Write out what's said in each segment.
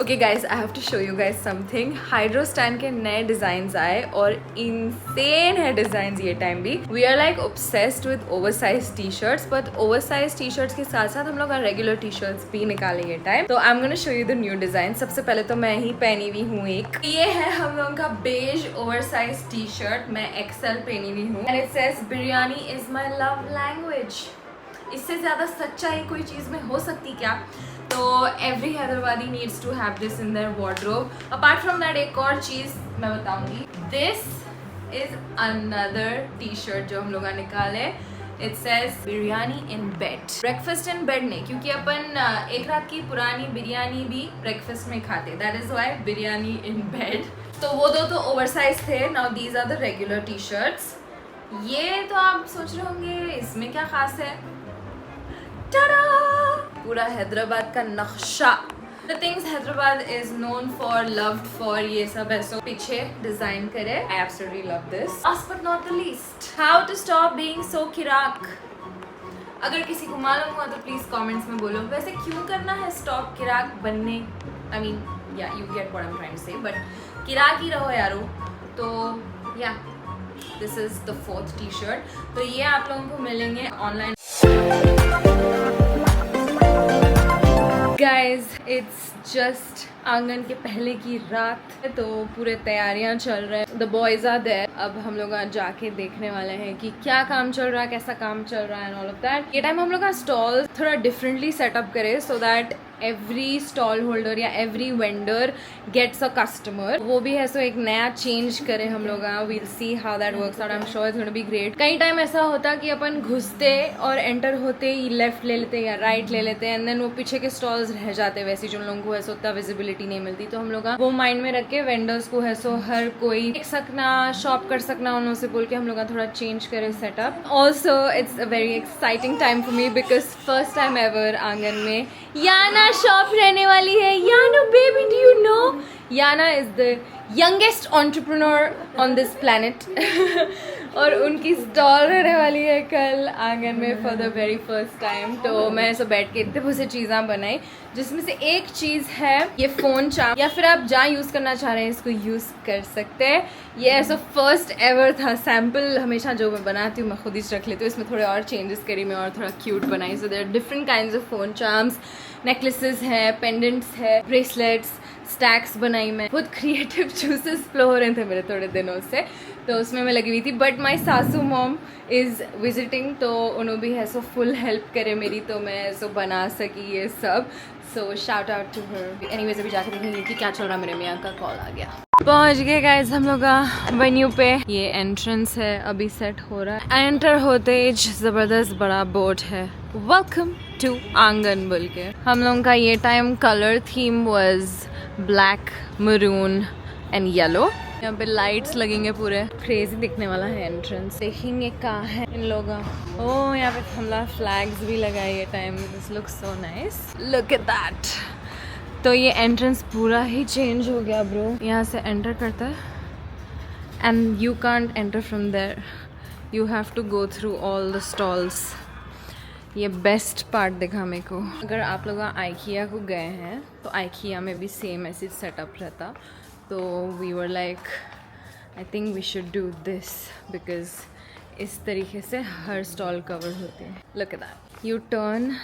Okay guys, I have to show you guys something. Hydro stand के नए design आए और इनसेन है डिजाइन ये टाइम भी। We are like obsessed with oversize T shirts, but oversize T shirts के साथ साथ हम लोग रेगुलर टी शर्ट्स भी निकाले ये टाइम। तो I am gonna show you the new design. सबसे पहले तो मैं ही पहनी हुई हूँ एक, ये है हम लोगों का बेज ओवरसाइज टी शर्ट। मैं एक्सेल पहनी हुई हूँ and it says biryani is my love language. इससे ज्यादा सच्चाई कोई चीज में हो सकती क्या? तो every Hyderabadi needs to have this in their wardrobe. Apart from that एक और चीज मैं बताऊंगी, this is another T shirt जो हम लोग निकाले। It says biryani in bed. Breakfast in bed नहीं, क्योंकि अपन एक रात की पुरानी बिरयानी भी ब्रेकफास्ट में खाते, that is why biryani in bed. तो वो दो तो ओवरसाइज थे। Now these are the regular T shirts. ये तो आप सोच रहे होंगे इसमें क्या खास है। टा-डा! पूरा हैदराबाद का नक्शा। The things Hyderabad is known for, loved for, ये सब ऐसो पीछे डिजाइन करे। I absolutely love this. Last but not the least, how to stop being so किराक। अगर किसी को मालूम हुआ तो प्लीज कमेंट्स में बोलो। वैसे क्यों करना है स्टॉप किराक बनने? I mean, yeah, you get what I'm trying to say, but किराक ही रहो यारो। तो yeah, this is the 4th T shirt. तो ये आप लोगों को मिलेंगे ऑनलाइन। गाइज, इट्स जस्ट आंगन के पहले की रात, तो पूरे तैयारियां चल रहे हैं। The boys are there. अब हम लोग आज जाके देखने वाले हैं कि क्या काम चल रहा है, कैसा काम चल रहा है एंड ऑल ऑफ दैट। ये टाइम हम लोग स्टॉल थोड़ा डिफरेंटली सेटअप करे so that every stall holder या every vendor gets a customer. वो भी है सो एक नया चेंज करे हम लोग। We'll see how that works out. I am sure it's gonna be great. कई टाइम ऐसा होता कि अपन घुसते और एंटर होते ही लेफ्ट ले लेते या राइट ले लेते एंड देन वो पीछे के स्टॉल्स रह जाते वैसे जो लोगों को ऐसा उतना विजिबिलिटी नहीं मिलती। तो हम लोग वो माइंड में रख के वेंडर्स को है सो हर कोई देख सकना, शॉप कर सकना, उन्होंने से बोल के हम लोग थोड़ा चेंज करे setup. Also it's a very exciting time for me because first time ever Aangan में याना शॉप रहने वाली है। Yano baby, do you know Yana is the youngest entrepreneur on this planet और उनकी स्टॉल रहने वाली है कल आंगन में for the very first time. तो मैं सब बैठ के इतने बहुत सी चीज़ें बनाई, जिसमें से एक चीज़ है ये फ़ोन चार्म, या फिर आप जहाँ यूज़ करना चाह रहे हैं इसको यूज़ कर सकते हैं। ये ऐसा फर्स्ट एवर था सैम्पल। हमेशा जो मैं बनाती हूँ मैं खुद ही रख लेती हूँ। इसमें थोड़े और चेंजेस करी मैं और थोड़ा क्यूट बनाई। So there are different kinds of phone charms, necklaces है, पेंडेंट्स है, ब्रेसलेट्स, स्टैक्स बनाई मैं। बहुत क्रिएटिव चूसेस फ्लो हो रहे थे मेरे थोड़े दिनों से, तो उसमें मैं लगी हुई थी। बट माई सासू मॉम इज़ विजिटिंग, तो उन्होंने भी है सो फुल हेल्प करे मेरी, तो मैं ऐसो बना सकी ये सब। So shout out to her. Anyways अभी जाकर देखेंगे कि क्या चल रहा है। मेरे मियाँ का कॉल आ गया। पहुँच गए गाइस हम लोग वेन्यू पे। ये एंट्रेंस है, अभी सेट हो रहा है। एंटर होते ही ज़बरदस्त बड़ा बोर्ड है, वेलकम टू आंगन बोल के। हम लोगों का ये time colour theme was black, maroon and yellow. यहाँ पे लाइट्स लगेंगे, पूरे क्रेजी दिखने वाला है एंट्रेंस। देखेंगे कहाँ है इन लोगों। ओह, यहाँ पे हमला फ्लैग्स भी लगाए ये time. This looks so nice, look at that. तो ये एंट्रेंस पूरा ही चेंज हो गया ब्रो। यहाँ से एंटर करता है and you can't enter from there, you have to go through all the stalls. ये बेस्ट पार्ट दिखा मेरे को। अगर आप लोग आइकिया को गए हैं तो आइकिया में भी सेम ऐसी सेटअप रहता। तो we were like I think we should do this because इस तरीके से हर स्टॉल कवर होते हैं। Look at that, you turn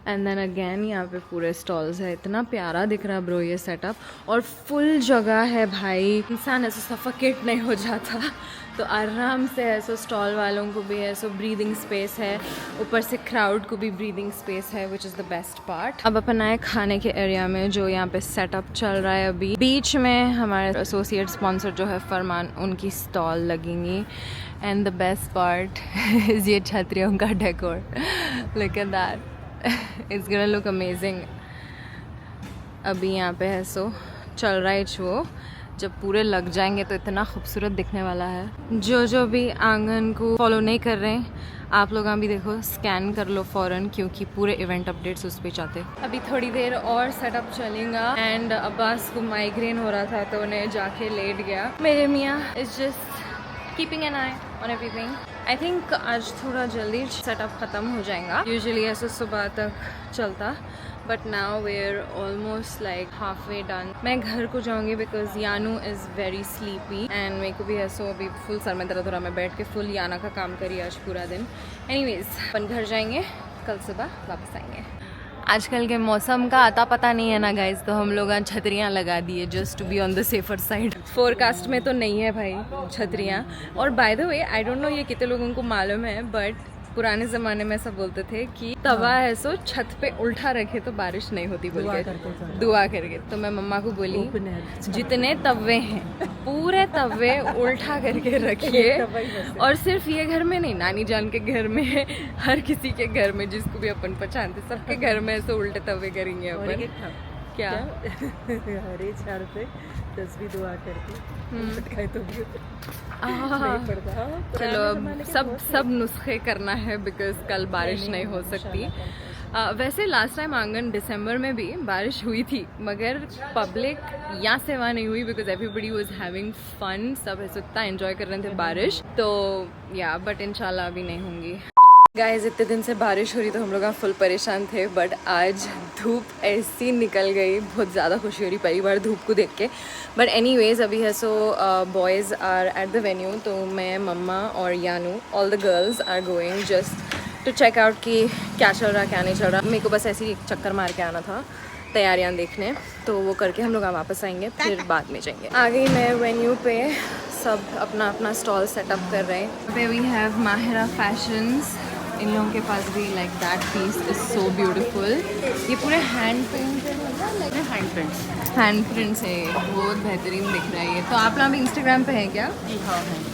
and then again यहाँ पे पूरे स्टॉल्स है। इतना प्यारा दिख रहा है ब्रो ये सेटअप। और फुल जगह है भाई, इंसान ऐसे सफोकेट नहीं हो जाता। तो आराम से ऐसो स्टॉल वालों को भी ऐसो ब्रीदिंग स्पेस है, ऊपर से क्राउड को भी ब्रीदिंग स्पेस है, which is the best part. अब अपन आए खाने के एरिया में जो यहाँ पे सेटअप चल रहा है अभी। बीच में हमारे एसोसिएट स्पॉन्सर जो है फरमान, उनकी स्टॉल लगेंगी। And the best part is ये छतरियों का decor. Look at that, it's gonna look amazing. अभी यहाँ पे है सो चल रहा है वो, जब पूरे लग जाएंगे तो इतना खूबसूरत दिखने वाला है। जो भी आंगन को फॉलो नहीं कर रहे हैं आप लोग भी देखो, स्कैन कर लो फ़ौरन, क्योंकि पूरे इवेंट अपडेट्स उस पर चाहते। अभी थोड़ी देर और सेटअप चलेगा एंड अब्बास को माइग्रेन हो रहा था तो उन्हें जाके लेट गया। मेरे मियाँ is just keeping an I on everything. I think आज थोड़ा जल्दी सेटअप ख़त्म हो जाएगा। यूजुअली ऐसे सुबह तक चलता, but now we are almost like halfway done. मैं घर को जाऊँगी because Yanu is very sleepy and मेरे को भी है सो अभी फुल सर में दर्द हो रहा। मैं बैठ के फुल याना का काम करी आज पूरा दिन। एनीवेज अपन घर जाएंगे, कल सुबह वापस आएंगे। आजकल के मौसम का आता पता नहीं है ना गाइज, तो हम लोग छतरियाँ लगा दिए just to be on the safer side. Forecast में तो नहीं है भाई छतरियाँ। और by the way I don't know ये कितने लोगों को मालूम है, बट पुराने ज़माने में सब बोलते थे कि तवा है सो छत पे उल्टा रखे तो बारिश नहीं होती बोल के दुआ करके। तो मैं मम्मा को बोली जितने तवे हैं पूरे तवे उल्टा करके रखिए। और सिर्फ ये घर में नहीं, नानी जान के घर में, हर किसी के घर में जिसको भी अपन पहचानते सबके घर में ऐसे उल्टे तवे करेंगे अपन। क्या हरे चार पे 10 भी दुआ करके तो भी चलो अब सब नुस्खे करना है बिकॉज कल बारिश नहीं हो सकती। वैसे लास्ट टाइम आंगन दिसंबर में भी बारिश हुई थी, मगर पब्लिक यहाँ से वहाँ नहीं हुई because everybody was having fun. सब ऐसे इतना एंजॉय कर रहे थे बारिश, तो या बट इंशाल्लाह अभी नहीं होंगी। गाइस इतने दिन से बारिश हो रही तो हम लोग फुल परेशान थे, बट आज धूप ऐसी निकल गई, बहुत ज़्यादा खुशी हो रही पहली बार धूप को देख के। बट एनीवेज अभी है so boys are at the venue, तो मैं, मम्मा और Yanu, all the girls are going just to check out कि क्या चल रहा क्या नहीं चल रहा। मेरे को बस ऐसे ही एक चक्कर मार के आना था तैयारियां देखने, तो वो करके हम लोग वापस आएंगे, फिर बाद में जाएंगे। आ गई मैं वेन्यू पे, सब अपना अपना स्टॉल सेटअप कर रहे हैं। पे वी हैव माहिरा फैशंस, इन लोगों के पास भी like that piece is so beautiful. ये पूरे हैंड प्रिंटेड है, हैंड प्रिंट्स है, बहुत बेहतरीन दिख रहा है ये। तो आप लोग इंस्टाग्राम पे है क्या?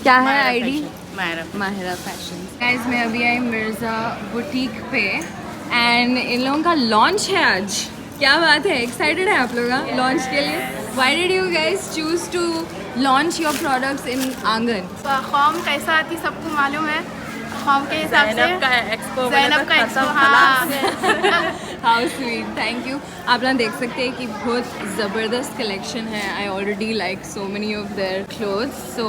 क्या है आईडी? माहिरा फैशन। गाइस मैं अभी आई मिर्ज़ा बुटीक पे एंड इन लोगों का लॉन्च है आज। क्या बात है, एक्साइटेड है आप लोग लॉन्च के लिए? Why did you guys choose to launch your products in Aangan? खौम कैसा आती सबको मालूम है, खौम के हिसाब से ज़ैनब का expo. How sweet, thank you. आप लोग देख सकते हैं कि बहुत ज़बरदस्त कलेक्शन है। I already like so many of their clothes, so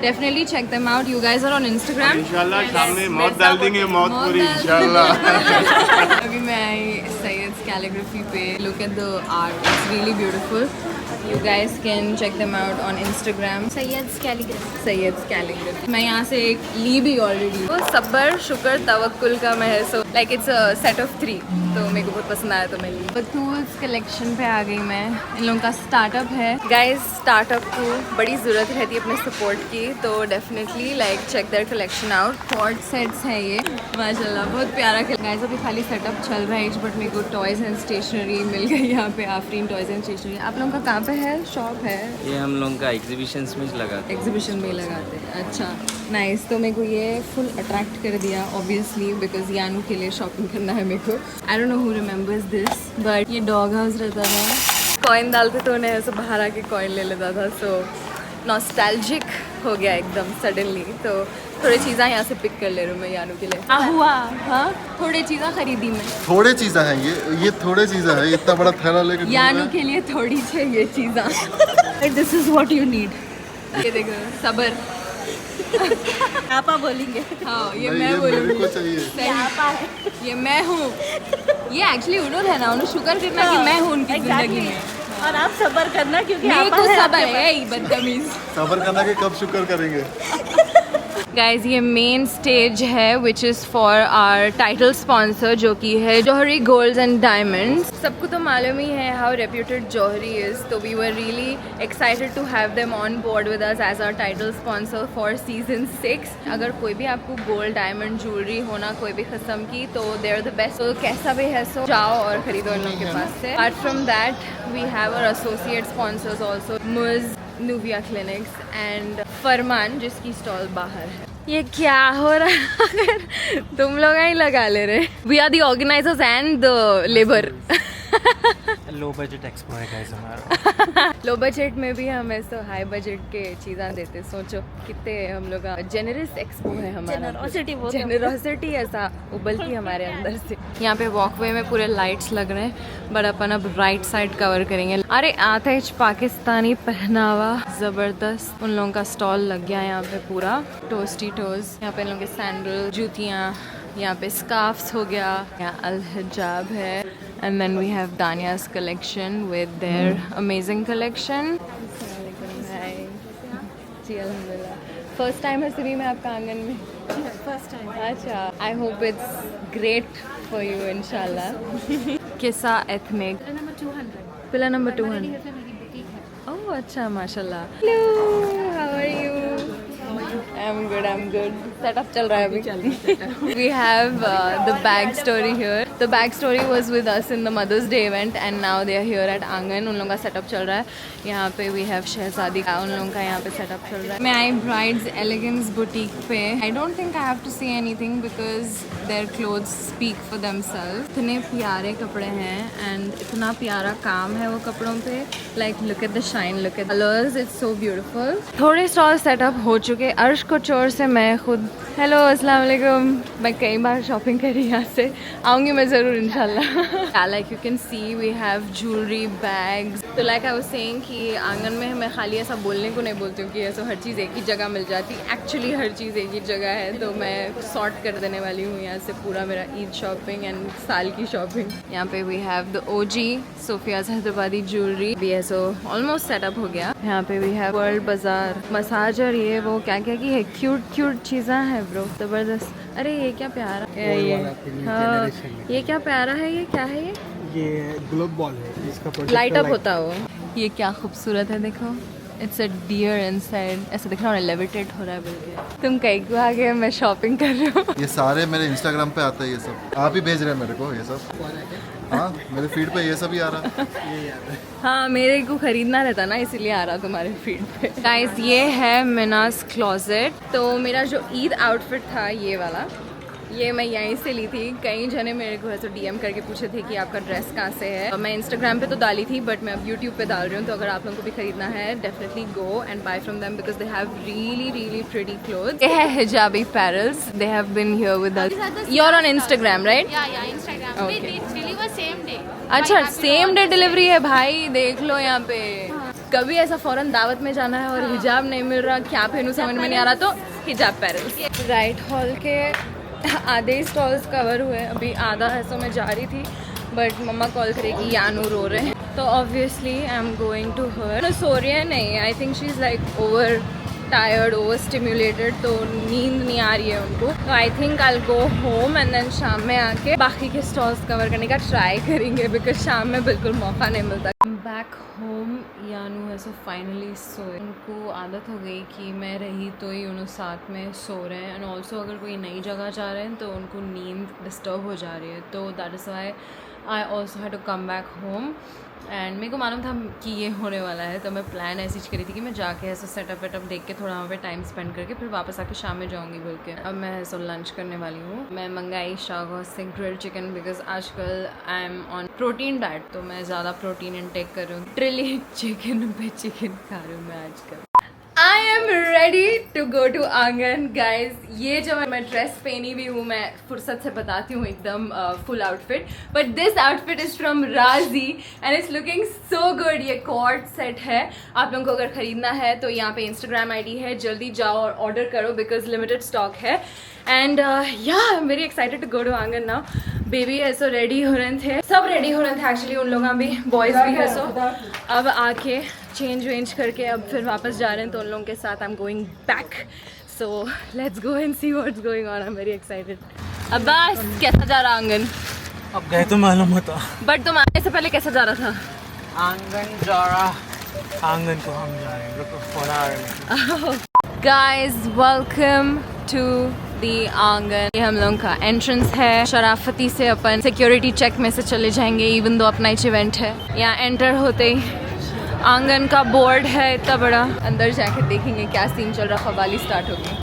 definitely check them out. You guys are on Instagram. इंशाल्लाह सामने मौत डाल देंगे, मौत पूरी इंशाल्लाह। अभी मैं आई सैयद्स कैलीग्राफी पे। Look at the art, it's really beautiful. You guys can check them out on Instagram. Syed's calligraphy. Syed's calligraphy. मैं यहाँ से एक ली भी ऑलरेडी। वो सब्र शुक्र तवक्कुल का मैं है, so like it's a set of 3, तो मेरे को बहुत पसंद आया तो मैं ली। बतूल्स कलेक्शन पे आ गई मैं। इन लोगों का स्टार्टअप है गाइज। स्टार्टअप को बड़ी ज़रूरत रहती है अपने सपोर्ट की, तो definitely like check their collection out. Cord sets है ये, माशाल्लाह बहुत प्यारा। गाइज अभी खाली सेटअप चल रहा है, बट मेरे को टॉयज़ एंड स्टेशनरी मिल गई यहाँ पे। Afreen toys and stationery. आप लोगों का कहाँ पे है शॉप? है ये हम लोग का एग्जीबिशंस में लगाते हैं। एग्जीबिशन में लगाते हैं, अच्छा नाइस। तो मेरे को ये फुल अट्रैक्ट कर दिया ऑब्वियसली बिकॉज यानू के लिए शॉपिंग करना है मेरे को। आई don't know who remembers this, but ये डॉग हाउस रहता था, कॉइन डालते तो उन्हें ऐसे बाहर आके कॉइन ले लेता था, सो नॉस्टैल्जिक हो गया एकदम सडनली। तो थोड़ी चीज़ें यहाँ से पिक कर ले रही हूँ मैं यानू के लिए। हुआ हाँ, थोड़ी चीज़ें खरीदी मैं। थोड़े चीज़ें हैं ये थोड़े चीज़ें हैं, इतना बड़ा थैला लेकर यानू के लिए थोड़ी चाहिए चीज़ें। This is what you need. ये देखो सबर। आपा बोलेंगे। हाँ ये नहीं, मैं ये मेरे बोलूँगी। को चाहिए। ये मैं हूँ। ये एक्चुअली उन्होंने है ना, उन्हें शुक्र करना कि मैं हूँ उनकी जिंदगी में। और आप सब्र करना क्योंकि मेरे आपा को है सबर आपके है, बदतमीज। सबर करना के कब शुक्र करेंगे। गाइज ये मेन स्टेज है which is for our title sponsor, जो कि है जौहरी गोल्ड्स एंड डायमंड्स। सबको तो मालूम ही है हाउ रेप्यूटेड जौहरी इज़, तो we were really excited to have them on board with us as our title sponsor for season 6। अगर कोई भी आपको गोल्ड डायमंड ज्वेलरी होना कोई भी किस्म की, तो दे आर द बेस्ट। तो कैसा भी है सो जाओ और खरीदो इन लोगों के पास से। Apart from that we have our associate sponsors also, मुज, नुविया क्लिनिक्स एंड फरमान, जिसकी स्टॉल बाहर है। ये क्या हो रहा है? तुम लोग ही लगा ले रहे। We are the organisers and the labour. Low budget expo है गाइस हमारा। लो बजट में भी हम ऐसे हाई बजट के चीज़ें देते। सोचो कितने हम लोग का जेनरस एक्सपो है हमारा। जेनरोसिटी ऐसा उबलती हमारे अंदर से। यहाँ पे वॉकवे में पूरे लाइट्स लग रहे हैं, बट अपन अब राइट साइड कवर करेंगे। अरे आतिश पाकिस्तानी पहनावा ज़बरदस्त, उन लोगों का स्टॉल लग गया यहाँ पे पूरा। टोस्टी टोज, यहाँ पे लोगों के सैंडल, जूतियाँ, यहाँ पे स्कार्फ्स हो गया, यहाँ अल हिजाब है, And then we have Danya's collection with their amazing collection. Hi. जी अल्हम्दुलिल्लाह. First time है सिरी में आपका आंगन में? First time. अच्छा. I hope it's great for you inshallah. Kisa ethnic. Number 200 Pillar number 200. मेरी बुटीक है. Oh, अच्छा, माशाल्लाह. Hello, how are you? I'm good. Setup चल रहा है अभी. We have the bag story here. The bag story was with us in the Mother's Day event and now they are here at आंगन. उन लोगों का setup चल रहा है. यहाँ पे we have शहजादी का उन लोगों का यहाँ पे setup चल रहा है. मैं आई Brides Elegance boutique पे. I don't think I have to say anything because their clothes speak for themselves. इतने प्यारे कपड़े हैं and इतना प्यारा काम है वो कपड़ों पे. Like look at the shine, look at the colors. It's so beautiful. थोड़े स्टॉल सेटअप हो चुके. अर्श कोचोर से मैं खुद. हेलो अस्सलाम वालेकुम. मैं कई बार शॉपिंग करी यहाँ से. आऊँगी मैं ज़रूर इंशाल्लाह. Like you can see we have jewelry, bags. तो like I was saying कि आंगन में मैं खाली ऐसा बोलने को नहीं बोलती हूँ कि ऐसा हर चीज़ एक ही जगह मिल जाती. एक्चुअली हर चीज़ एक ही जगह है. तो मैं सॉर्ट कर देने वाली हूँ यहाँ से पूरा मेरा ईद शॉपिंग एंड साल की शॉपिंग. यहाँ पे we have the OG Sophia's Hyderabadi jewellery. भी है सो ऑलमोस्ट सेटअप हो गया. यहाँ पे we have वर्ल्ड बाजार मसाजर. ये वो क्या क्या की है. क्यूट चीज़ें हैं ब्रो. ज़बरदस्त. अरे ये क्या प्यारा है ये. हाँ ये क्या प्यारा है. ये क्या है ये ग्लोब बॉल है इसका लाइट अप होता हो. ये क्या खूबसूरत है देखो. It's a dear inside. ऐसा दिख रहा है लेविटेट हो रहा है बिल्कुल. तुम कहीं को आ गए. मैं शॉपिंग कर रही हूँ. ये सारे मेरे इंस्टाग्राम पे आता है ये सब. आप ही भेज रहे हैं मेरे को ये सब. हाँ मेरे फीड पे ये सब ही आ रहा है. हाँ मेरे को खरीदना रहता ना इसीलिए आ रहा तुम्हारे फीड पे. गाइस ये है मिनास क्लोजेट. तो मेरा जो ईद आउटफिट था ये वाला ये मैं यहीं से ली थी. कई जने मेरे को ऐसे डीएम करके पूछे थे कि आपका ड्रेस कहाँ से है. मैं इंस्टाग्राम पे तो डाली थी बट मैं अब यूट्यूब पे डाल रही हूँ. तो अगर आप लोगों को भी खरीदना है definitely go and buy from them because they have really pretty clothes. ये है Hijabi Apparels. They have been here with us. You are on Instagram right? या इंस्टाग्राम Okay. पे डिलीवर सेम डे. अच्छा सेम डे डिलीवरी है भाई. देख लो यहाँ पे. कभी ऐसा फौरन दावत में जाना है और हिजाब नहीं मिल रहा क्या पहनूं समझ में नहीं आ रहा तो हिजाब पैरल्स. राइट हॉल के आधे स्टॉल्स कवर हुए. अभी आधा है सो मैं जा रही थी बट मम्मा कॉल करेगी यानू रो रहे हैं तो obviously I am going to her. सो रही है नहीं. I think she is like over tired over stimulated. तो नींद नहीं आ रही है उनको. तो I think I go home and then शाम में आके बाकी के स्टॉल्स कवर करने का ट्राई करेंगे बिकॉज शाम में बिल्कुल मौका नहीं मिलता. बैक होम यानू है सो फाइनली सोए. उनको आदत हो गई कि मैं रही तो ही उन्होंने साथ में सो रहे हैं. एंड ऑल्सो अगर कोई नई जगह जा रहे हैं तो उनको नींद डिस्टर्ब हो जा रही है. तो that is why I also had to come back home. And मेरे को मालूम था कि ये होने वाला है तो मैं प्लान ऐसी करी थी कि मैं जाके ऐसा सेटअप वेटअप देख के थोड़ा वहाँ पे टाइम स्पेंड करके फिर वापस आके शाम में जाऊँगी बोल के. अब मैं ऐसा लंच करने वाली हूँ. मैं मंगाई शागो से ग्रिल्ड चिकन बिकॉज आजकल I M on protein diet. तो मैं ज़्यादा प्रोटीन इनटेक कर रही हूँ. ट्रिली चिकन पे चिकन खा रही हूँ मैं आजकल. I am ready to go to Aangan guys. ये जो मैं ड्रेस पहनी हुई हूँ मैं फुर्सत से बताती हूँ एकदम full outfit. But this outfit is from Raji and it's looking so good. ये कॉर्ड सेट है. आप लोगों को अगर ख़रीदना है तो यहाँ पे इंस्टाग्राम आईडी है. जल्दी जाओ और ऑर्डर करो बिकॉज लिमिटेड स्टॉक है. एंड या I am very excited to go to Aangan now. Baby है सो रेडी हो रहे थे. सब रेडी हो रहे थे एक्चुअली. उन लोग भी बॉयज़ भी है सो अब आके चेंज वेंज करके अब फिर वापस जा रहे हैं. तो उन लोगों के साथ आई am going back. So let's go and see what's going on. I am very excited. Abbas कैसा जा रहा आंगन? अब गए तो मालूम होता. बट तुम आने से पहले कैसा जा रहा था? आंगन जा रहा. आंगन को हम जा रहे हैं. रुको फोन आ रहा है. गाइस वेलकम टू दी आंगन. ये हम लोगों का एंट्रेंस है. शराफती से अपन सिक्योरिटी चेक में से चले जाएंगे इवन दो अपना ही इवेंट है. यहाँ एंटर होते ही आंगन का बोर्ड है इतना बड़ा. अंदर जाके देखेंगे क्या सीन चल रहा. कव्वाली स्टार्ट होगी.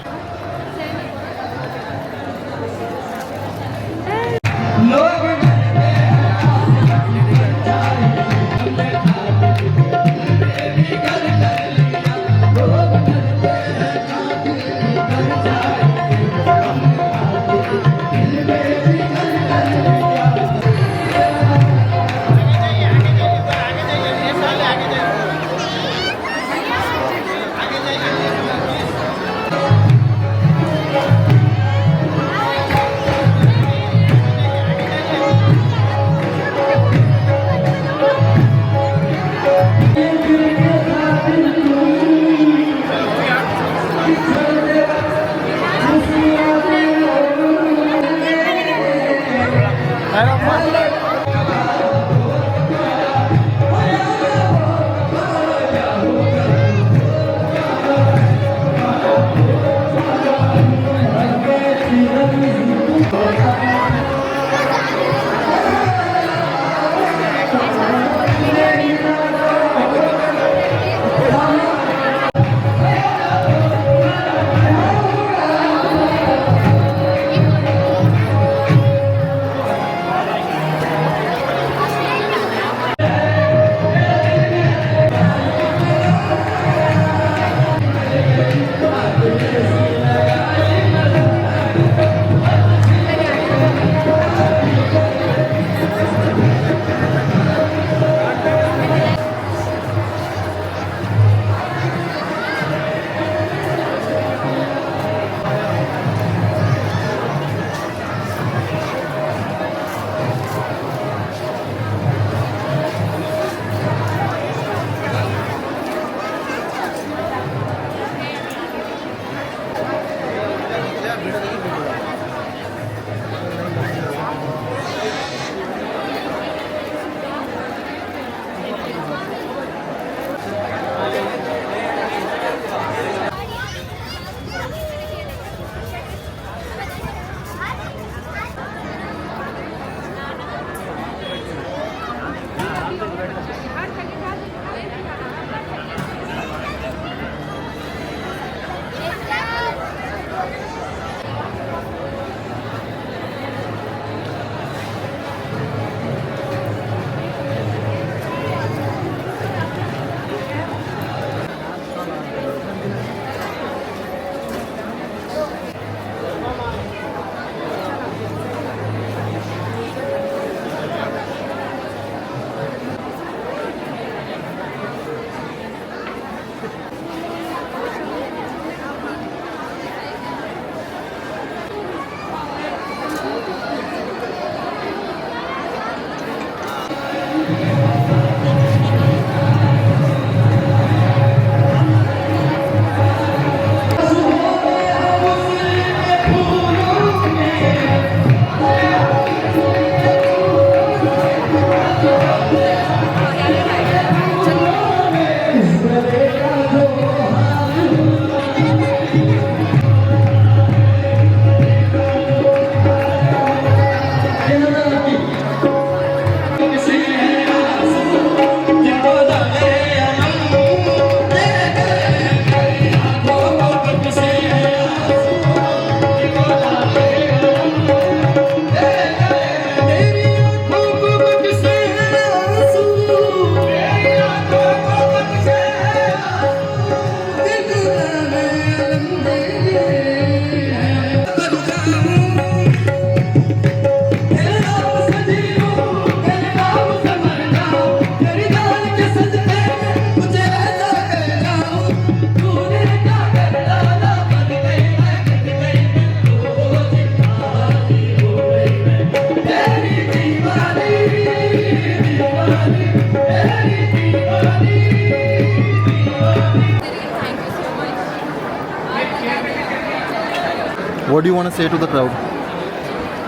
What do you want to say to the crowd?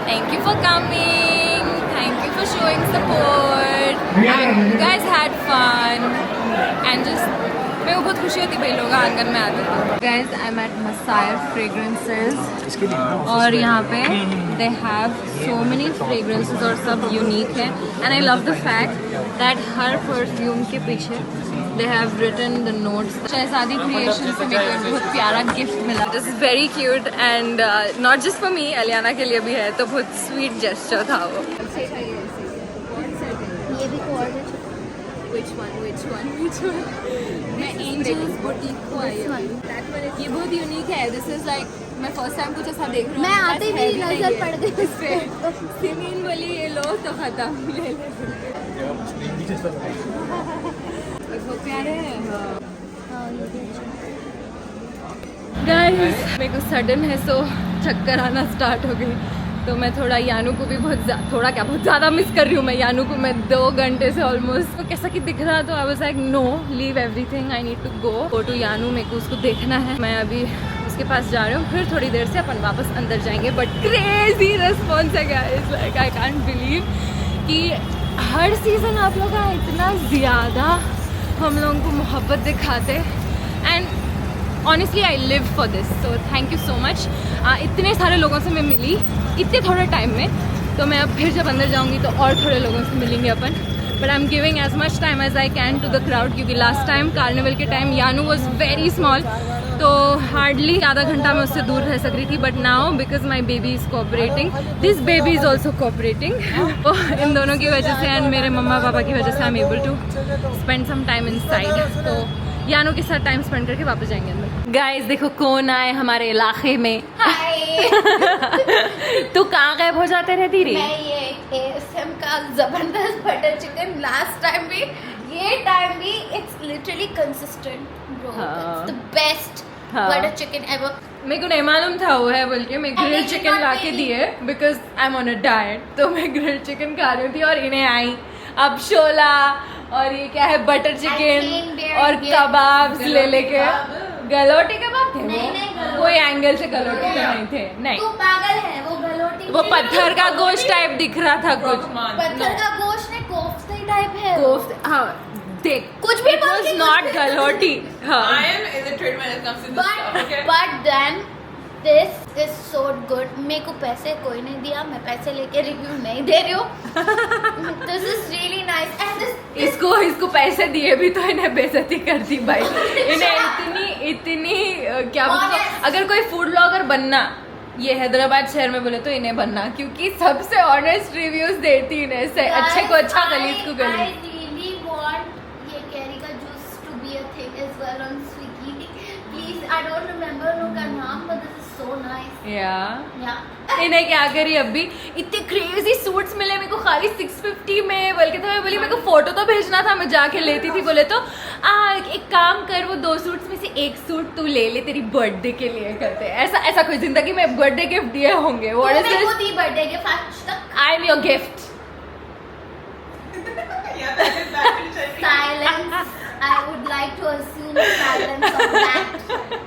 Thank you for coming. Thank you for showing support. And you guys had fun. And just मेरे को बहुत खुशी होती भाई लोग आंगन में आते थे. Guys, I'm at Messiah Fragrances. और यहाँ पे they have so many fragrances और सब unique है. And I love the fact that her perfume के पीछे they have written the notes. Shahzadi creation से मेरे को एक बहुत प्यारा गिफ्ट मिला. This is very cute and not just for me, Aliana के लिए भी है. तो बहुत sweet gesture था वो. ये भी कोड है. Which one? मैं Angels Boutique को आई हूँ. ये बहुत यूनिक है. This is like मैं फर्स्ट टाइम कुछ ऐसा देख रही हूँ. मैं आते भी नजर पड़ गई इस पे. सिमीन बोली ये लो तो खत्म. ले बहुत प्यारे हैं. गाइस मेरे को सडन है सो चक्कर आना स्टार्ट हो गई. तो मैं थोड़ा यानू को भी बहुत ज़्यादा मिस कर रही हूँ. मैं यानू को मैं 2 घंटे से ऑलमोस्ट. तो कैसा कि दिख रहा तो I was like no leave everything I need to go to Yanu. मेरे को उसको देखना है. मैं अभी उसके पास जा रही हूँ. फिर थोड़ी देर से अपन वापस अंदर जाएंगे. बट क्रेजी रिस्पॉन्स है guys. Like I can't believe कि हर सीज़न आप लोग इतना ज़्यादा हम लोगों को मोहब्बत दिखाते. And honestly I live for this. So thank you so much. इतने सारे लोगों से मैं मिली इतने थोड़े टाइम में. तो मैं अब फिर जब अंदर जाऊंगी तो और थोड़े लोगों से मिलेंगे अपन. But I am giving as much time as I can to the crowd. क्योंकि लास्ट टाइम कार्निवल के time Yanu was very small. तो हार्डली आधा घंटा मैं उससे दूर रह सक रही थी. But now because my baby is cooperating. This baby is also cooperating. इन दोनों की वजह से एंड मेरे मम्मा पापा की वजह से I am able to spend some time inside. तो यानू के साथ टाइम स्पेंड करके वापस जाएंगे अंदर. गाइस देखो कौन आए हमारे इलाके में. तू कहाँ गायब हो जाते रहती रही. मैं ये ASM का जबरदस्त बटर चिकन लास्ट टाइम भी ये टाइम भी it's literally consistent bro. It's the best butter chicken ever. मेरे को नहीं मालूम था वो है बोल के. मैं ग्रिल चिकन ला के दिए because I am on a diet. तो मैं ग्रिल चिकन खा रही थी और इन्हें आई अब शोला और ये क्या है बटर चिकन और कबाब्स ले लेके. गलोटी कबाब थे वो. कोई एंगल से गलोटी तो नहीं थे. नहीं तू पागल है. वो गलोटी वो पत्थर का गोश्त टाइप दिख रहा था कुछ. पत्थर का गोश्त नहीं कोफ्ते टाइप है. गोश्त हाँ देख कुछ भी इट वाज नॉट गलोटी. हाँ but then this is so good. मेरे को पैसे कोई नहीं दिया. मैं पैसे लेके रिव्यू नहीं दे रही हूँ. This is really nice and this इसको पैसे दिए भी तो इन्हें बेइज्जती कर दी भाई. इन्हें इतनी क्या बोलते. अगर कोई फूड ब्लॉगर बनना ये हैदराबाद शहर में बोले तो इन्हें बनना. क्योंकि सबसे ऑनेस्ट रिव्यूज देती इन्हें से अच्छे को अच्छा गलीज को I गलीज. really want ये कैरी का juice to be a thing as well on Swiggy. Please, I don't remember उनका नाम but this is so nice. Yeah. Yeah. इन्हें क्या करी अभी इतने क्रेजी सूट्स मिले मेरे को खाली 650 में. बल्कि तो मैं बोली मेरे को फोटो तो भेजना था मैं जाके लेती थी. बोले तो एक काम कर वो 2 सूट्स में से एक सूट तू ले ले तेरी बर्थडे के लिए करते. ऐसा कोई जिंदगी में बर्थडे गिफ्ट दिए होंगे. व्हाट इज मेरे को दिस. दी बर्थडे गिफ्ट आज तक. I am your gift. Silence. I would like to assume silence on that.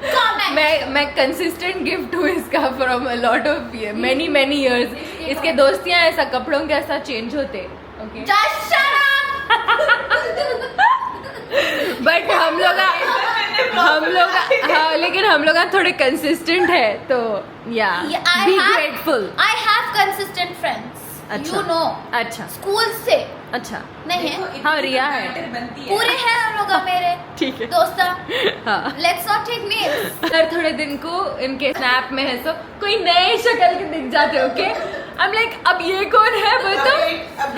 Comment. मैं कंसिस्टेंट गिफ्ट हूँ इसका from a lot of many years. इसके दोस्तियाँ ऐसा कपड़ों के ऐसा चेंज होते. Okay Just shut up. But हम लोग हाँ लेकिन हम लोग थोड़े कंसिस्टेंट है तो या be grateful. I have consistent friends. अच्छा. You know. अच्छा स्कूल से अच्छा नहीं है. हाँ रिया है. पूरे हैं हम लोग मेरे ठीक है. दोस्त. हाँ Let's not take names. हर थोड़े दिन को इनके स्नैप में है सब कोई नए शक्ल के दिख जाते. ओके आई एम लाइक अब ये कौन है बताओ.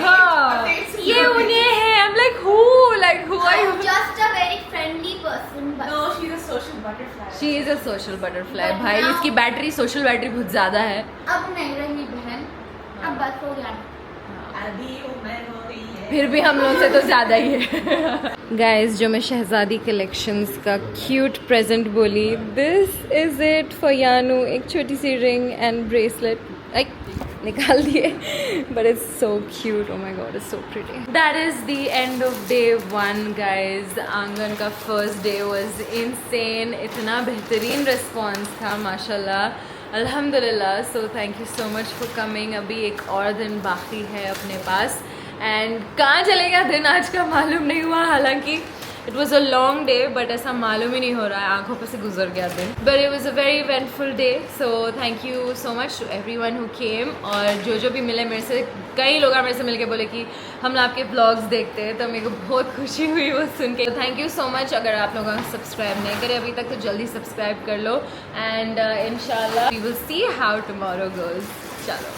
हाँ ये उन्हें है. I am like who are you. I'm just a very friendly person. But No, she's a social butterfly. She is a social butterfly. भाई इसकी बैटरी सोशल बैटरी बहुत ज्यादा है. अब नहीं रही बहन. अब बस हो गया. अभी उम्र हो रही है. फिर भी हम लोग से तो ज़्यादा ही है. गाइस जो मैं शहजादी कलेक्शंस का क्यूट प्रेजेंट बोली this is it for Yanu. एक छोटी सी रिंग एंड ब्रेसलेट निकाल दिए but it's so cute. Oh my god it's so pretty. That is the end of day 1 guys. Aangan का फर्स्ट डे वॉज इनसेन. इतना बेहतरीन रिस्पॉन्स था माशाल्लाह. अल्हम्दुलिल्लाह. सो thank you so much for coming. अभी एक और दिन बाकी है अपने पास एंड कहाँ चले गया दिन आज का मालूम नहीं हुआ. हालांकि it was a long day but ऐसा मालूम ही नहीं हो रहा है, आंखों पर से गुजर गया दिन. But it was a very eventful day. So thank you so much to everyone who came. और जो भी मिले मेरे से, कई लोग मेरे से मिलके बोले कि हम आपके ब्लॉग्स देखते हैं, तो मेरे को बहुत खुशी हुई वो सुन के. Thank you so much. अगर आप लोगों ने सब्सक्राइब नहीं करे अभी तक तो जल्दी सब्सक्राइब कर लो एंड इंशाल्लाह we will see how tomorrow goes. चलो.